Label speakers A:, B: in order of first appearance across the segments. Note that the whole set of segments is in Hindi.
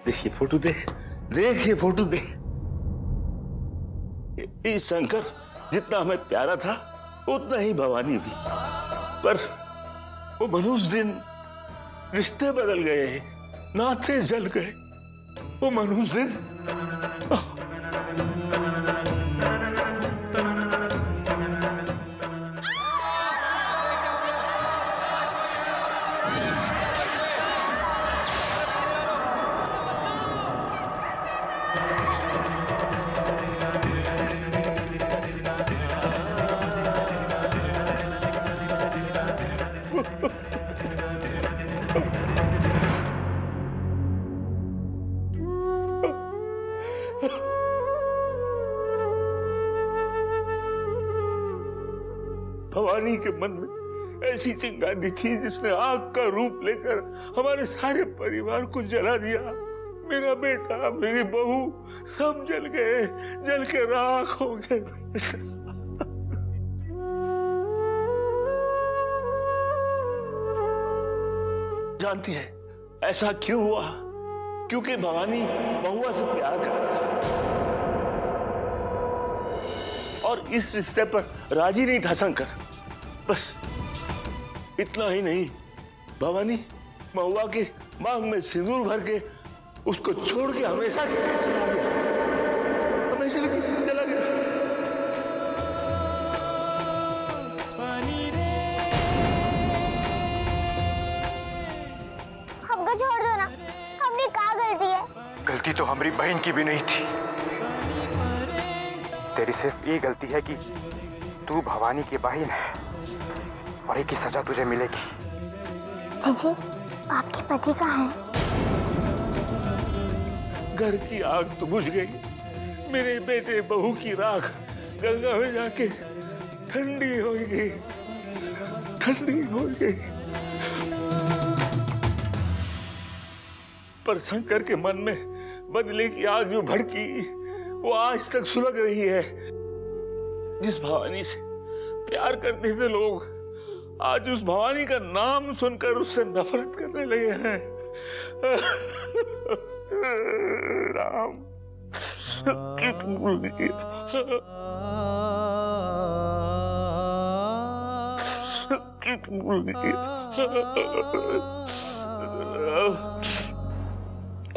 A: देखिए फोटो देख, देखिए फोटो देख। इस शंकर जितना हमें प्यारा था उतना ही भवानी भी, पर वो मनुष्य दिन रिश्ते बदल गए, नाते जल गए। वो मनुष्य दिन भवानी के मन में ऐसी चिंगारी थी जिसने आग का रूप लेकर हमारे सारे परिवार को जला दिया। मेरा बेटा, मेरी बहू सब जल गए, जल के राख हो गए। जानती है ऐसा क्यों हुआ? क्योंकि भवानी महुआ से प्यार करती थी और इस रिश्ते पर राजी नहीं था शंकर। बस इतना ही नहीं, भवानी महुआ की मांग में सिंदूर भर के उसको छोड़ के हमेशा के लिए चला गया, हमेशा के लिए चला गया।
B: हमको छोड़ दो ना, हमने क्या गलती है?
C: गलती तो हमारी बहन की भी नहीं थी। तेरी सिर्फ ये गलती है कि तू भवानी की बहन है और एक ही सजा तुझे मिलेगी।
B: जीजी, आपके पति कहाँ है?
A: घर की आग तो बुझ गई, मेरे बेटे बहू की राख गंगा में जाके ठंडी हो गई, ठंडी हो गई। पर शंकर के मन में बदले की आग जो भड़की वो आज तक सुलग रही है। जिस भवानी से प्यार करते थे लोग आज उस भवानी का नाम सुनकर उससे नफरत करने लगे हैं। राम भूल गया, भूल गया।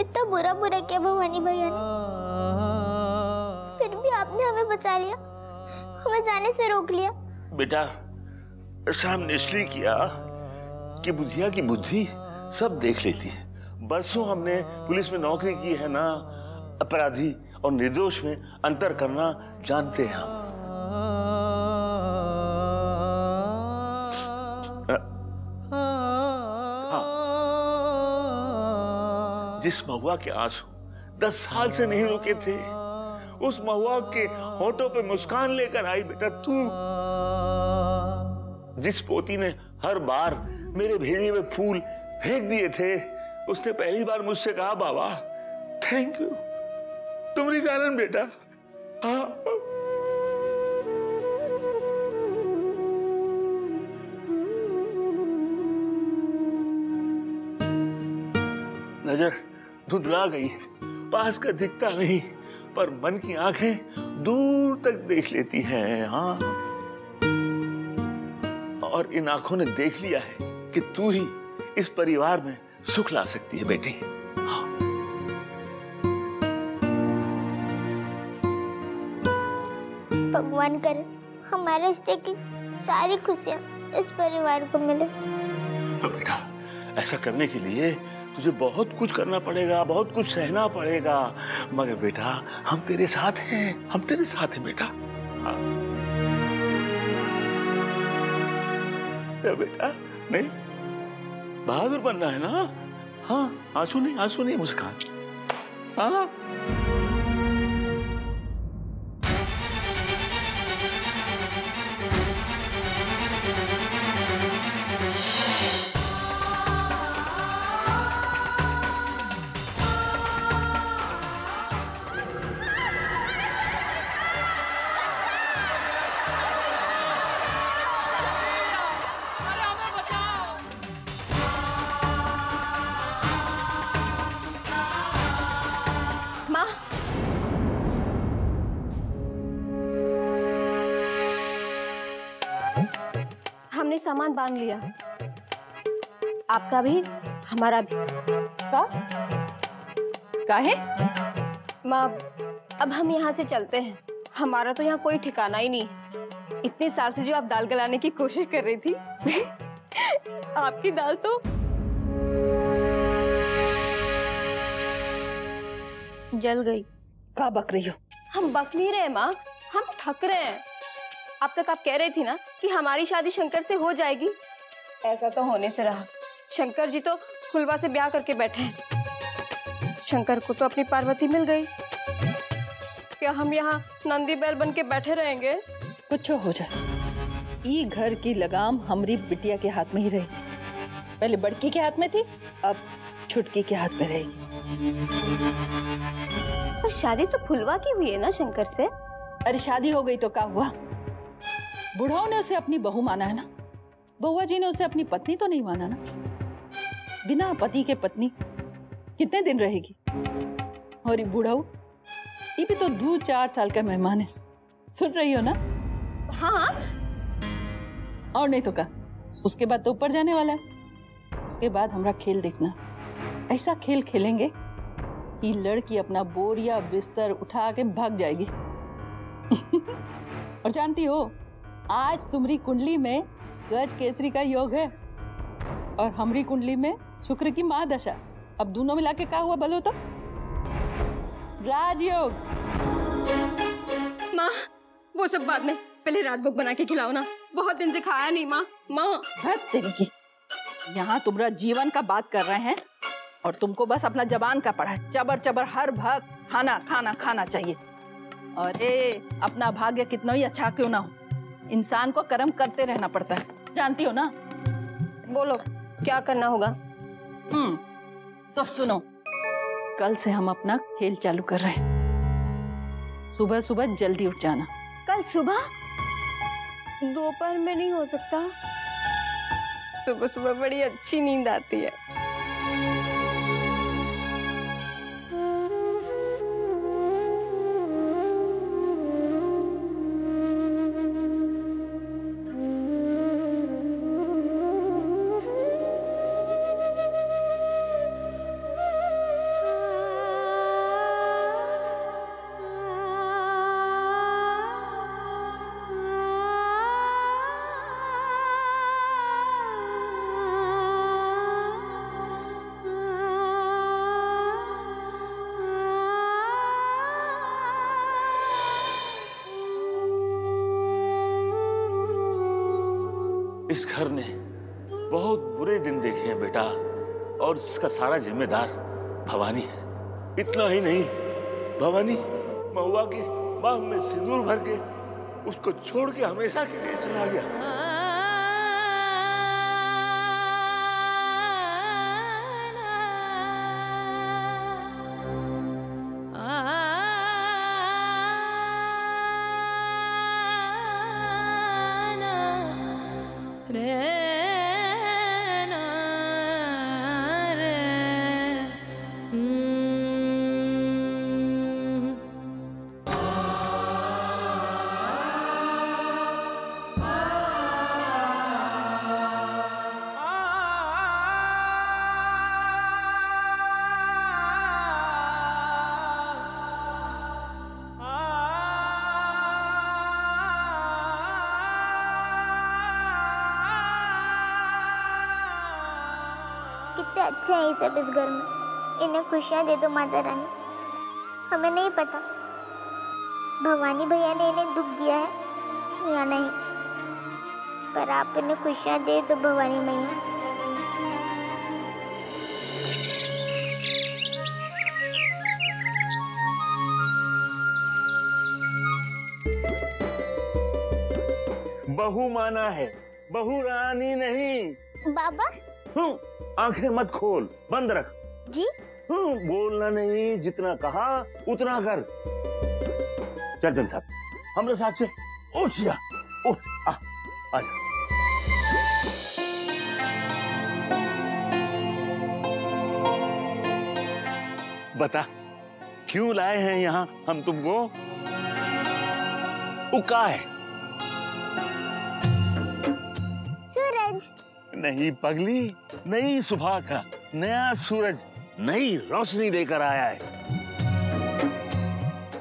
B: इतना बुरा किया भवानी भैया ने, फिर भी आपने हमें बचा लिया, हमें जाने से रोक लिया।
A: बेटा ऐसा हमने इसलिए किया कि बुद्धिया की बुद्धि सब देख लेती है। बरसों हमने पुलिस में नौकरी की है ना, अपराधी और निर्दोष में अंतर करना जानते हैं हम। जिस महुआ के आंसू 10 साल से नहीं रुके थे, उस महुआ के होठों पे मुस्कान लेकर आई बेटा तू। जिस पोती ने हर बार मेरे भेजे हुए फूल फेंक दिए थे, उसने पहली बार मुझसे कहा बाबा थैंक यू, तुम्हारे कारण बेटा। हाँ नजर धुंधला गई, पास का दिखता नहीं, पर मन की आंखें दूर तक देख लेती हैं। हाँ, और इन आंखों ने देख लिया है कि तू ही इस परिवार में सुख ला सकती है बेटी। हाँ।
B: भगवान करे हमारे रिश्ते की सारी खुशियां इस परिवार को मिले।
A: बेटा ऐसा करने के लिए तुझे बहुत कुछ करना पड़ेगा, बहुत कुछ सहना पड़ेगा, मगर बेटा हम तेरे साथ हैं, हम तेरे साथ हैं बेटा। हाँ। बेटा नहीं, बहादुर बनना है ना। हाँ, आंसू नहीं मुस्कान। हाँ
D: हमने सामान बांध लिया, आपका भी हमारा भी।
E: काहे?
D: माँ, अब हम यहाँ से चलते हैं, हमारा तो यहाँ कोई ठिकाना ही नहीं। इतने साल से जो आप दाल गलाने की कोशिश कर रही थी आपकी दाल तो जल गई।
E: का बक रही हो?
D: हम बक नहीं रहे माँ, हम थक रहे हैं। अब तक आप कह रही थी ना कि हमारी शादी शंकर से हो जाएगी, ऐसा तो होने से रहा। शंकर जी तो फुलवा से ब्याह करके बैठे हैं। शंकर को तो अपनी पार्वती मिल गई, क्या हम यहाँ नंदी बैल बन के बैठे रहेंगे?
E: कुछ हो जाए, ये घर की लगाम हमारी बिटिया के हाथ में ही रहेगी। पहले बड़की के हाथ में थी, अब छुटकी के हाथ में रहेगी।
D: पर शादी तो फुलवा की हुई है ना शंकर से।
E: अरे शादी हो गई तो क्या हुआ? बुढ़ाओं ने उसे अपनी बहू माना है ना, बउआ जी ने उसे अपनी पत्नी तो नहीं माना ना। बिना पति के पत्नी कितने दिन रहेगी? और ये बुढ़ाऊ, ये भी तो 2-4 साल का मेहमान है। सुन रही हो ना?
D: हाँ,
E: और नहीं तो क्या, उसके बाद तो ऊपर जाने वाला है। उसके बाद हमारा खेल देखना, ऐसा खेल खेलेंगे कि लड़की अपना बोरिया बिस्तर उठा के भाग जाएगी। और जानती हो, आज तुम्हारी कुंडली में गज केसरी का योग है और हमारी कुंडली में शुक्र की महादशा। अब दोनों मिला के क्या हुआ बोलो तो? राजयोग।
D: माँ वो सब बाद में, पहले रात भोग बना के खिलाओ ना, बहुत दिन से खाया नहीं। माँ
E: तेरी की, यहाँ तुम्हारा जीवन का बात कर रहे हैं और तुमको बस अपना जबान का पढ़ा है। चबर चबर हर वक्त खाना खाना खाना चाहिए। अरे अपना भाग्य कितना ही अच्छा क्यों ना हो, इंसान को कर्म करते रहना पड़ता है, जानती हो ना?
D: बोलो क्या करना होगा?
E: तो सुनो, कल से हम अपना खेल चालू कर रहे हैं। सुबह सुबह जल्दी उठ जाना।
D: कल सुबह? दोपहर में नहीं हो सकता, सुबह सुबह बड़ी अच्छी नींद आती है।
A: इस घर ने बहुत बुरे दिन देखे हैं बेटा, और इसका सारा जिम्मेदार भवानी है। इतना ही नहीं, भवानी महुआ की बाह में सिंदूर भर के उसको छोड़ के हमेशा के लिए चला गया।
B: कितने अच्छे हैं ये सब इस घर में, इन्हें खुशियाँ दे दो माता रानी। हमें नहीं पता भवानी भैया ने इन्हें दुख दिया है या नहीं, पर आप इन्हें खुशियाँ दे दो भवानी मैया।
A: बहू माना है, बहू रानी नहीं।
B: बाबा
A: आंखें मत खोल, बंद रख
B: जी।
A: बोलना नहीं, जितना कहा उतना कर। चल चल साहब, हमरे साथ से उठ जा, उठ आ जा। बता क्यों लाए हैं यहाँ हम तुमको? वो क्या है? नहीं पगली, नई सुबह का नया सूरज नई रोशनी लेकर आया है।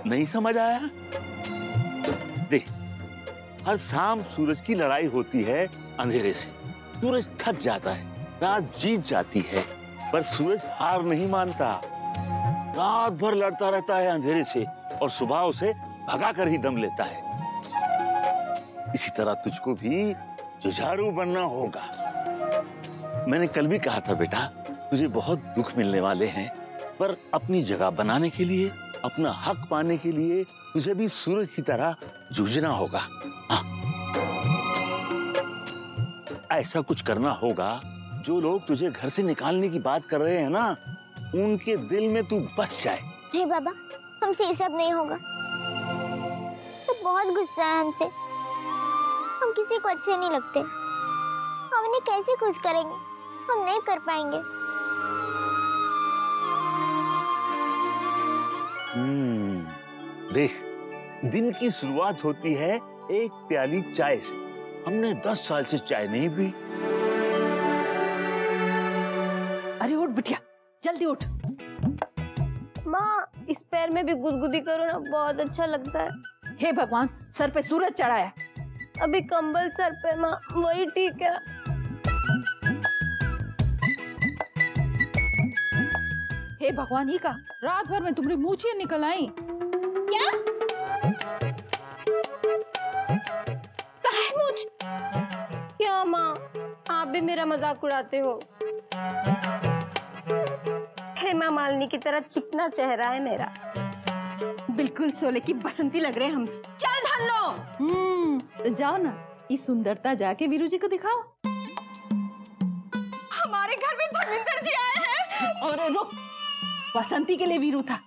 A: नहीं समझ आया? देख, हर शाम सूरज की लड़ाई होती है अंधेरे से। सूरज थक जाता है, रात जीत जाती है, पर सूरज हार नहीं मानता। रात भर लड़ता रहता है अंधेरे से और सुबह उसे भगा कर ही दम लेता है। इसी तरह तुझको भी जुझारू बनना होगा। मैंने कल भी कहा था बेटा, तुझे बहुत दुख मिलने वाले हैं, पर अपनी जगह बनाने के लिए, अपना हक पाने के लिए तुझे भी सूरज की तरह जूझना होगा। हाँ, ऐसा कुछ करना होगा जो लोग तुझे घर से निकालने की बात कर रहे हैं ना, उनके दिल में तू बस जाए।
B: नहीं बाबा, हमसे ये सब नहीं होगा। तो बहुत गुस्सा है हमसे। हम किसी को अच्छे नहीं लगते। हम उन्हें कैसे खुश करेंगे? हम नहीं कर पाएंगे।
A: देख, दिन की शुरुआत होती है एक प्याली चाय से। हमने 10 साल से चाय नहीं पी।
E: अरे उठ बिटिया, जल्दी उठ।
D: माँ, इस पैर में भी गुदगुदी करो ना, बहुत अच्छा लगता है।
E: हे भगवान, सर पे सूरज चढ़ाया।
D: अभी कंबल सर पे माँ, वही ठीक है।
E: हे भगवान, ही का रात भर में तुम्हारी मूछें निकल आई।
D: क्या? काहे मूछ? क्या माँ, आप भी मेरा मजाक उड़ाते हो? हेमा मालिनी की तरह चिकना चेहरा है मेरा। बिल्कुल सोले की बसंती लग रहे हैं हम। चल धन्नो।
E: तो जाओ ना, इस सुंदरता जाके वीरू जी को दिखाओ।
D: हमारे घर में धर्मेंद्र जी आए हैं।
E: अरे रुक, बसंती के लिए वीरू था,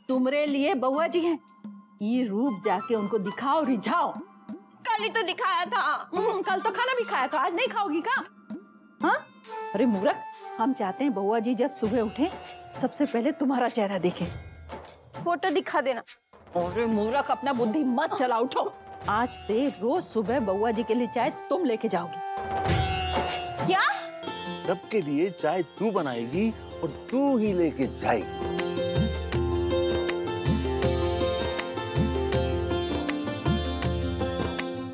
E: तुम्हारे लिए बउआ जी हैं। ये रूप जाके उनको दिखाओ, रिझाओ।
D: कल ही तो दिखाया था।
E: कल तो खाना भी खाया था, आज नहीं खाओगी का? हाँ? अरे मूर्ख, हम चाहते हैं बउआ जी जब सुबह उठे सबसे पहले तुम्हारा चेहरा देखें।
D: फोटो दिखा देना।
E: अरे मूर्ख, अपना बुद्धि मत चला, उठो। आज से रोज सुबह बउआ जी के लिए चाय तुम लेके जाओगी।
D: क्या?
A: सबके लिए चाय तू बनाएगी और तू ही लेके जाएगी।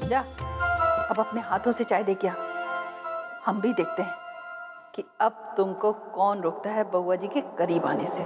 E: जा, अब अपने हाथों से चाय दे के आ। हम भी देखते हैं कि अब तुमको कौन रोकता है बउआ जी के करीब आने से।